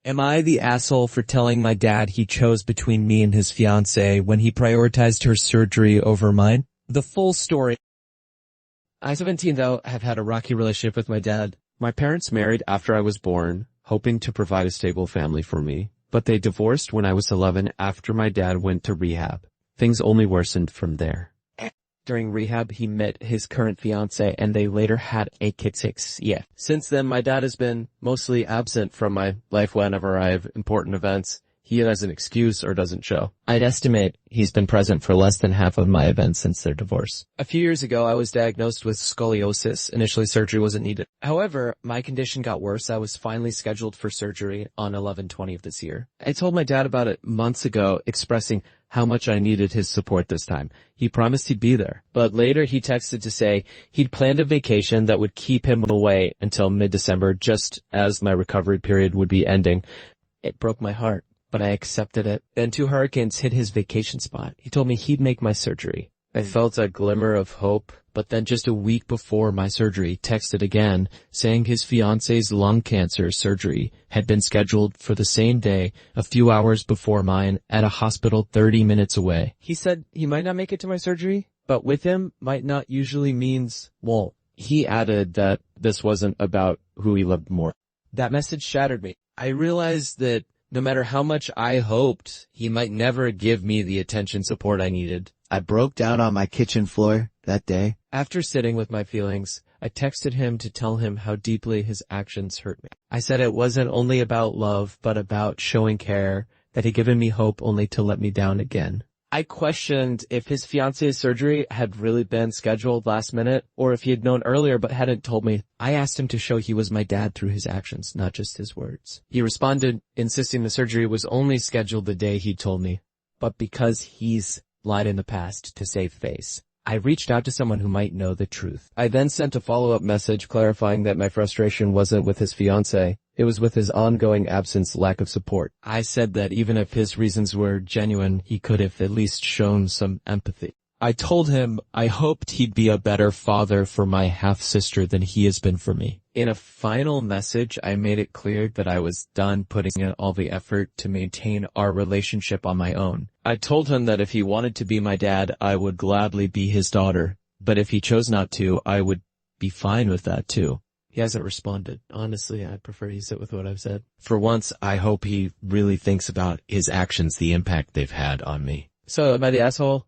Am I the asshole for telling my dad he chose between me and his fiancée when he prioritized her surgery over mine? The full story. I, 17, though, have had a rocky relationship with my dad. My parents married after I was born, hoping to provide a stable family for me, but they divorced when I was 11 after my dad went to rehab. Things only worsened from there. During rehab, he met his current fiancée and they later had a kid 6 years. Since then, my dad has been mostly absent from my life whenever I have important events. He has an excuse or doesn't show. I'd estimate he's been present for less than half of my events since their divorce. A few years ago, I was diagnosed with scoliosis. Initially, surgery wasn't needed. However, my condition got worse. I was finally scheduled for surgery on 11/20 of this year. I told my dad about it months ago, expressing how much I needed his support this time. He promised he'd be there. But later he texted to say he'd planned a vacation that would keep him away until mid-December, just as my recovery period would be ending. It broke my heart, but I accepted it. Then 2 hurricanes hit his vacation spot. He told me he'd make my surgery. I felt a glimmer of hope, but then just a week before my surgery, texted again, saying his fiancée's lung cancer surgery had been scheduled for the same day, a few hours before mine, at a hospital 30 minutes away. He said he might not make it to my surgery, but with him might not usually means won't. He added that this wasn't about who he loved more. That message shattered me. I realized that no matter how much I hoped, he might never give me the attention support I needed. I broke down on my kitchen floor that day. After sitting with my feelings, I texted him to tell him how deeply his actions hurt me. I said it wasn't only about love, but about showing care, that he'd given me hope only to let me down again. I questioned if his fiancée's surgery had really been scheduled last minute, or if he had known earlier but hadn't told me. I asked him to show he was my dad through his actions, not just his words. He responded, insisting the surgery was only scheduled the day he told me, but because he's lied in the past to save face. I reached out to someone who might know the truth. I then sent a follow-up message clarifying that my frustration wasn't with his fiancée. It was with his ongoing absence, lack of support. I said that even if his reasons were genuine, he could have at least shown some empathy. I told him I hoped he'd be a better father for my half-sister than he has been for me. In a final message, I made it clear that I was done putting in all the effort to maintain our relationship on my own. I told him that if he wanted to be my dad, I would gladly be his daughter, but if he chose not to, I would be fine with that too. He hasn't responded. Honestly, I prefer he sit with what I've said. For once, I hope he really thinks about his actions, the impact they've had on me. So, am I the asshole?